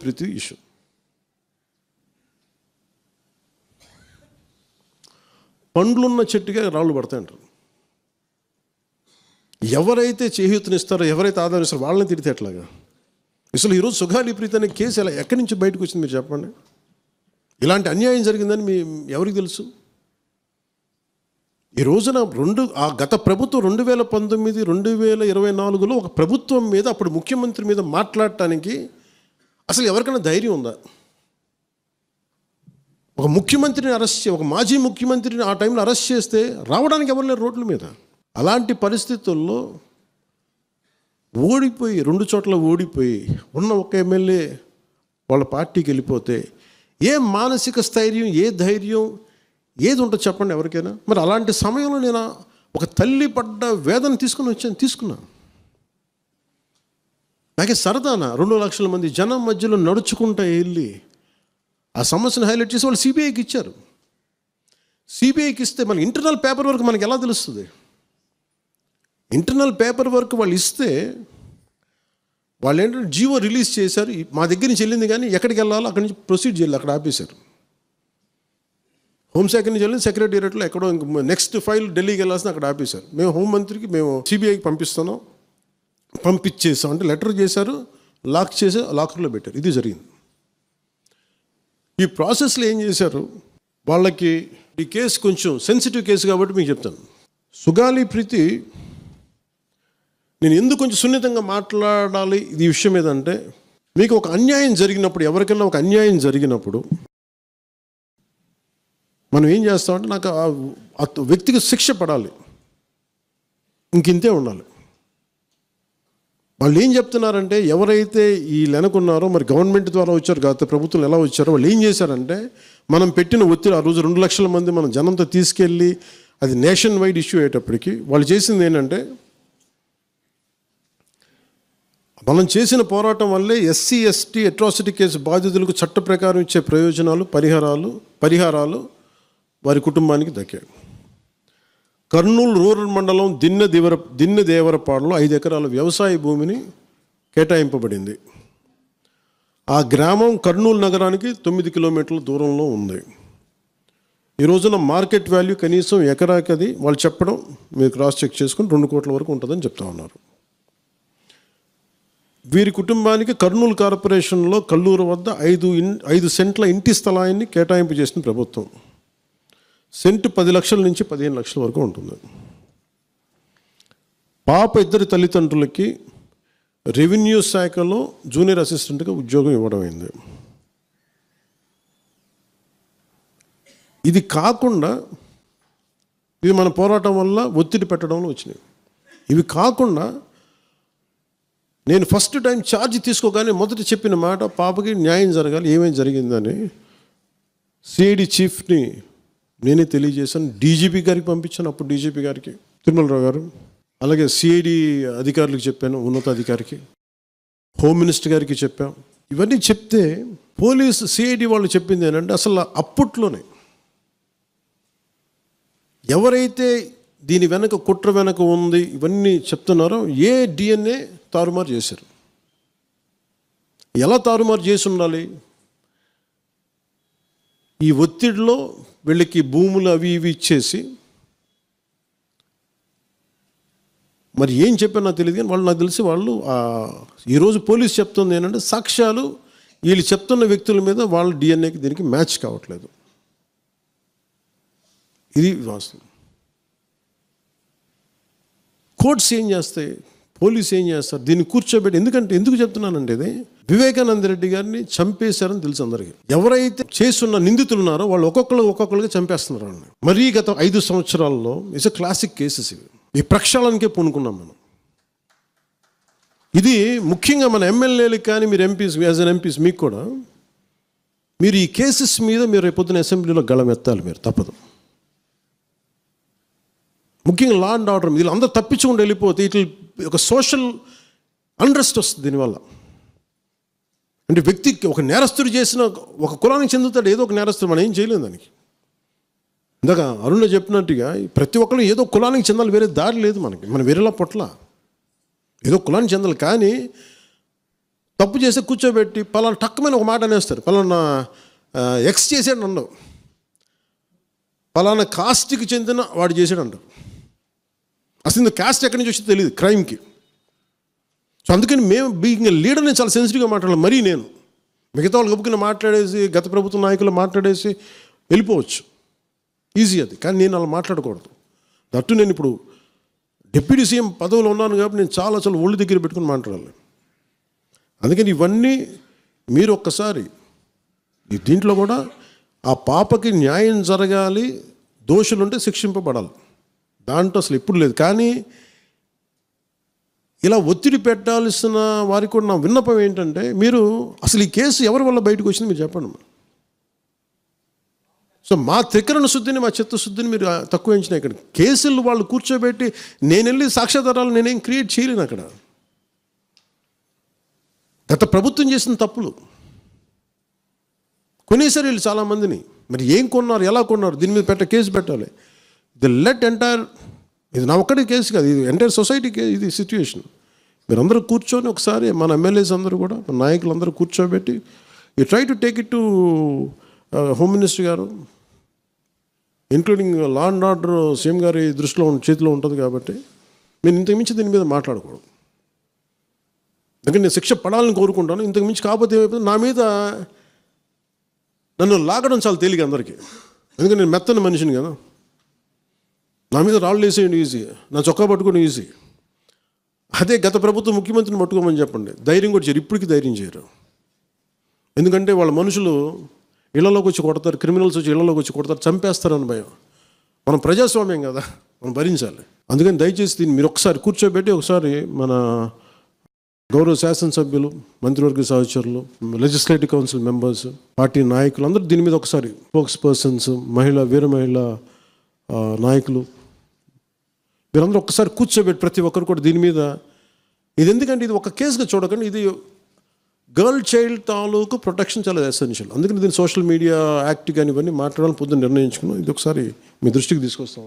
ప్రీతి issue. పండ్లున్న చెట్టుగా రాళ్ళు పడతాయంటారు. ఎవరైతే చేయూతనిస్తారో, ఎవరైతే ఆధారం ఇస్తారో వాళ్ళని తిడితే ఎట్లాగా? అసలు ఈరోజు సుగాలి ప్రీతి అనే కేసు ఎలా ఎక్కడి నుంచి బయటకు వచ్చింది మీరు చెప్పండి. ఇలాంటి అన్యాయం జరిగిందని ఎవరికి తెలుసు? ఈ రోజున గత ప్రభుత్వం 2019, 2024లో ఒక ప్రభుత్వం మీద, అప్పుడు ముఖ్యమంత్రి మీద మాట్లాడటానికి అసలు ఎవరికైనా ధైర్యం ఉందా? ఒక ముఖ్యమంత్రిని ఒక మాజీ ముఖ్యమంత్రిని ఆ టైంలో అరెస్ట్ చేస్తే రావడానికి ఎవరు లేరు రోడ్ల మీద. అలాంటి పరిస్థితుల్లో ఓడిపోయి 2 చోట్ల ఓడిపోయి ఉన్న ఒక ఎమ్మెల్యే వాళ్ళ పార్టీకి వెళ్ళిపోతే ఏ మానసిక స్థైర్యం, ఏ ధైర్యం, ఏది ఉంటుంది చెప్పండి ఎవరికైనా? మరి అలాంటి సమయంలో నేను ఒక తల్లి పడ్డ వేదన తీసుకున్నా. నాకే సరదానా 2 లక్షల మంది జనం మధ్యలో నడుచుకుంటూ వెళ్ళి ఆ సమస్యను హైలైట్ చేసి వాళ్ళు సిబిఐకి ఇచ్చారు. సిబిఐకి ఇస్తే మన ఇంటర్నల్ పేపర్ వర్క్ మనకి ఎలా తెలుస్తుంది? ఇంటర్నల్ పేపర్ వర్క్ వాళ్ళు ఇస్తే వాళ్ళు ఏంటంటే జీవో రిలీజ్ చేశారు. మా దగ్గర నుంచి వెళ్ళింది కానీ ఎక్కడికి వెళ్ళాలో అక్కడి నుంచి ప్రొసీడ్ చేయాలి, అక్కడ ఆపేశారు. హోంశాఖ నుంచి వెళ్ళింది సెక్రటేరియట్లో ఎక్కడో నెక్స్ట్ ఫైల్ ఢిల్లీకి వెళ్ళాల్సిన అక్కడ ఆపేశారు. మేము హోంమంత్రికి సిబిఐకి పంపించేసాం అంటే లెటర్ చేశారు, లాక్ చేసి లాకర్లో పెట్టారు. ఇది జరిగింది. ఈ ప్రాసెస్లో ఏం చేశారు, వాళ్ళకి ఈ కేసు కొంచెం సెన్సిటివ్ కేసు కాబట్టి మీకు చెప్తాను. సుగాలి ప్రీతి నేను ఎందుకు కొంచెం సున్నితంగా మాట్లాడాలి ఈ విషయం ఏదంటే, మీకు ఒక అన్యాయం జరిగినప్పుడు, ఎవరికైనా ఒక అన్యాయం జరిగినప్పుడు మనం ఏం చేస్తామంటే, నాకు ఆ వ్యక్తికి శిక్ష పడాలి, ఇంకింతే ఉండాలి. వాళ్ళు ఏం చెప్తున్నారంటే, ఎవరైతే వీళ్ళు వెనుకున్నారో, మరి గవర్నమెంట్ ద్వారా వచ్చారు, గత ప్రభుత్వం ఎలా వచ్చారో, వాళ్ళు ఏం చేశారంటే, మనం పెట్టిన ఒత్తిడి ఆ రోజు 2 లక్షల మంది మనం జనంతో తీసుకెళ్ళి అది నేషన్ వైడ్ ఇష్యూ అయ్యేటప్పటికి వాళ్ళు చేసింది ఏంటంటే, మనం చేసిన పోరాటం వల్లే ఎస్సీ ఎస్టీ అట్రాసిటీ కేసు బాధితులకు చట్ట ప్రకారం ఇచ్చే ప్రయోజనాలు, పరిహారాలు వారి కుటుంబానికి దక్కాయి. కర్నూలు రూరల్ మండలం దిన్నెదేవరపాడులో 5 ఎకరాల వ్యవసాయ భూమిని కేటాయింపబడింది. ఆ గ్రామం కర్నూలు నగరానికి 9 కిలోమీటర్ల దూరంలో ఉంది. ఈ రోజున మార్కెట్ వాల్యూ కనీసం ఎకరాకి అది వాళ్ళు చెప్పడం మీరు క్రాస్ చెక్ చేసుకుని 2 కోట్ల వరకు ఉంటుందని చెప్తా ఉన్నారు. వీరి కుటుంబానికి కర్నూలు కార్పొరేషన్లో కల్లూరు వద్ద 5 సెంట్ల ఇంటి స్థలాన్ని కేటాయింపు చేసిన ప్రభుత్వం. సెంటు 10 లక్షల నుంచి 15 లక్షల వరకు ఉంటుంది. పాప 2 తల్లిదండ్రులకి రెవెన్యూ శాఖలో జూనియర్ అసిస్టెంట్గా ఉద్యోగం ఇవ్వడం అయింది. ఇది కాకుండా ఇది మన పోరాటం వల్ల ఒత్తిడి పెట్టడంలో వచ్చినాయి. ఇవి కాకుండా నేను ఫస్ట్ టైం ఛార్జ్ తీసుకోగానే మొదట చెప్పిన మాట, పాపకి న్యాయం జరగాలి, ఏమేమి జరిగిందని సిఐడి చీఫ్ని నేనే తెలియజేశాను. డీజీపీ గారికి పంపించాను, అప్పుడు డీజీపీ గారికి తిరుమలరావు గారు, అలాగే సిఐడి అధికారులకు చెప్పాను, ఉన్నతాధికారికి, హోమ్ మినిస్టర్ గారికి చెప్పాం. ఇవన్నీ చెప్తే పోలీసు సిఐడి వాళ్ళు చెప్పింది ఏంటంటే, అసలు అప్పట్లోనే ఎవరైతే దీని వెనక కుట్ర వెనక ఉంది ఇవన్నీ చెప్తున్నారో ఏ డిఎన్ఏ తారుమారు చేశారు. ఎలా తారుమారు చేసి ఉండాలి? ఈ ఒత్తిడిలో వీళ్ళకి భూములు అవి ఇవి ఇచ్చేసి, మరి ఏం చెప్పారు నాకు తెలియదు కానీ వాళ్ళు, నాకు తెలిసి వాళ్ళు ఈరోజు పోలీసు చెప్తుంది ఏంటంటే, సాక్ష్యాలు వీళ్ళు చెప్తున్న వ్యక్తుల మీద వాళ్ళ డిఎన్ఏకి దీనికి మ్యాచ్ కావట్లేదు. ఇది వాస్తవం. కోర్ట్స్ ఏం చేస్తాయి, పోలీసు ఏం చేస్తారు, దీన్ని కూర్చోబెట్టి. ఎందుకు చెప్తున్నానంటే, ఇది వివేకానంద రెడ్డి గారిని చంపేశారని తెలుసు అందరికీ. ఎవరైతే చేస్తున్న నిందితులు ఉన్నారో వాళ్ళు ఒక్కొక్కరుగా చంపేస్తున్నారు వాళ్ళని. మరీ గత 5 సంవత్సరాల్లో ఇట్స్ ఎ క్లాసిక్ కేసెస్ ఇవి. ఈ ప్రక్షాళనకే పూనుకున్నాం మనం. ఇది ముఖ్యంగా మన ఎమ్మెల్యేలకు కానీ, మీరు ఎంపీస్, యాజ్ అన్ ఎంపీస్ మీకు కూడా, మీరు ఈ కేసెస్ మీద మీరు రేపొద్దున అసెంబ్లీలో గళమెత్తాలి. మీరు తప్పదు. ముఖ్యంగా లా అండ్ ఆర్డర్ వీళ్ళు అందరూ తప్పించుకుంటూ వెళ్ళిపోతే ఇట్లా ఒక సోషల్ అన్రెస్ట్ వస్తుంది దీనివల్ల. అంటే వ్యక్తికి ఒక నేరస్తుడు చేసిన ఒక కులానికి చెందుతాడు, ఏదో ఒక నేరస్తుడు, మనం ఏం చేయలేము దానికి. ఇందాక అరుణ చెప్పినట్టుగా ప్రతి ఒక్కరు ఏదో కులానికి చెందాలి, వేరే దారి లేదు మనకి. మనం వేరేలా పొట్ల ఏదో కులానికి చెందాలి. కానీ తప్పు చేస్తే కూర్చోబెట్టి పలానా టక్కమైన ఒక మాట అనేస్తారు. పలానా ఎక్స్ చేసాడు అన్నావు, పలానా కాస్ట్కి చెందిన వాడు చేసాడు అంటారు. అసలు ఇంత కాస్ట్ ఎక్కడి నుంచి వచ్చి తెలియదు క్రైమ్కి. సో అందుకని మేము బీయింగ్ లీడర్ నేను చాలా సెన్సిటివ్గా మాట్లాడాలి. మరీ నేను మిగతా వాళ్ళు గబుకుని మాట్లాడేసి గత ప్రభుత్వ నాయకులు మాట్లాడేసి వెళ్ళిపోవచ్చు, ఈజీ అది. కానీ నేను అలా మాట్లాడకూడదు. దట్టు నేను ఇప్పుడు డిప్యూటీ సీఎం పదవిలో ఉన్నాను కాబట్టి నేను చాలా ఒళ్ళు దగ్గర పెట్టుకుని మాట్లాడాలి. అందుకని ఇవన్నీ మీరు ఒక్కసారి దీంట్లో కూడా ఆ పాపకి న్యాయం జరగాలి, దోషులుంటే శిక్షింపబడాలి, దాంట్లో అసలు ఎప్పుడు లేదు. కానీ ఇలా ఒత్తిడి పెట్టాల్సిన వారికి కూడా నా విన్నపం ఏంటంటే, మీరు అసలు ఈ కేసు ఎవరి వల్ల బయటకు వచ్చింది మీరు చెప్పండి. సో మా త్రికరణ శుద్ధిని, మా చిత్తశుద్ధిని మీరు తక్కువ ఎంచిన. ఇక్కడ కేసులు వాళ్ళు కూర్చోబెట్టి నేను వెళ్ళి సాక్ష్యాధారాలు నేనేం క్రియేట్ చేయలేను. అక్కడ గత ప్రభుత్వం చేసిన తప్పులు కొనేసారు వీళ్ళు చాలామందిని. మరి ఏం కొన్నారు, ఎలా కొన్నారు, దీని మీద కేసు పెట్టాలి. ది లెట్ ఎంటైర్, ఇది నా ఒక్కడి కేసు కాదు, ఇది ఎంటైర్ సొసైటీకి ఇది సిచ్యువేషన్. మీరందరూ కూర్చొని ఒకసారి మన ఎమ్మెల్యేస్ అందరూ కూడా, మన నాయకులందరూ కూర్చోబెట్టి you try to take it to home minister గారు, including law and order CM గారి దృష్టిలో చేతిలో ఉంటుంది. కాబట్టి మీరు ఇంతకుమించి దీని మీద మాట్లాడకూడదు. ఎందుకంటే నేను శిక్ష పడాలని కోరుకుంటాను. ఇంతకుమించి కాకపోతే ఏమైపోతుంది, నా మీద నన్ను లాగడం చాలా తేలిక అందరికీ. ఎందుకంటే నేను మెత్తని మనిషిని కదా, నా మీద రాళ్ళు వేసేయండి ఈజీ, నా చొక్కా పట్టుకొని ఈజీ. అదే గత ప్రభుత్వం ముఖ్యమంత్రిని పట్టుకోమని చెప్పండి, ధైర్యం కూడా చేయరు, ఇప్పటికీ ధైర్యం చేయరు. ఎందుకంటే వాళ్ళ మనుషులు ఇళ్లలోకి వచ్చి కొడతారు, క్రిమినల్స్ వచ్చి ఇళ్లలోకి వచ్చి కొడతారు, చంపేస్తారని భయం. మనం ప్రజాస్వామ్యం కదా, మనం భరించాలి. అందుకని దయచేసి దీన్ని మీరు ఒకసారి కూర్చోబెట్టి ఒకసారి మన గౌరవ శాసనసభ్యులు, మంత్రివర్గ సహచరులు, లెజిస్లేటివ్ కౌన్సిల్ మెంబర్స్, పార్టీ నాయకులు అందరూ దీని మీద ఒకసారి, స్పోక్స్ పర్సన్స్, వీర మహిళ నాయకులు, మీరందరూ ఒక్కసారి కూర్చోబెట్టి ప్రతి ఒక్కరు కూడా దీని మీద, ఇది ఎందుకంటే ఇది ఒక కేసుగా చూడకండి, ఇది గర్ల్ చైల్డ్ తాలూకు ప్రొటెక్షన్ చాలా ఎసెన్షియల్. అందుకని దీన్ని సోషల్ మీడియా యాక్ట్ కానీ ఇవన్నీ మాట్లాడాలని పొద్దున్న నిర్ణయించుకున్నాం. ఇది ఒకసారి మీ దృష్టికి తీసుకొస్తాం.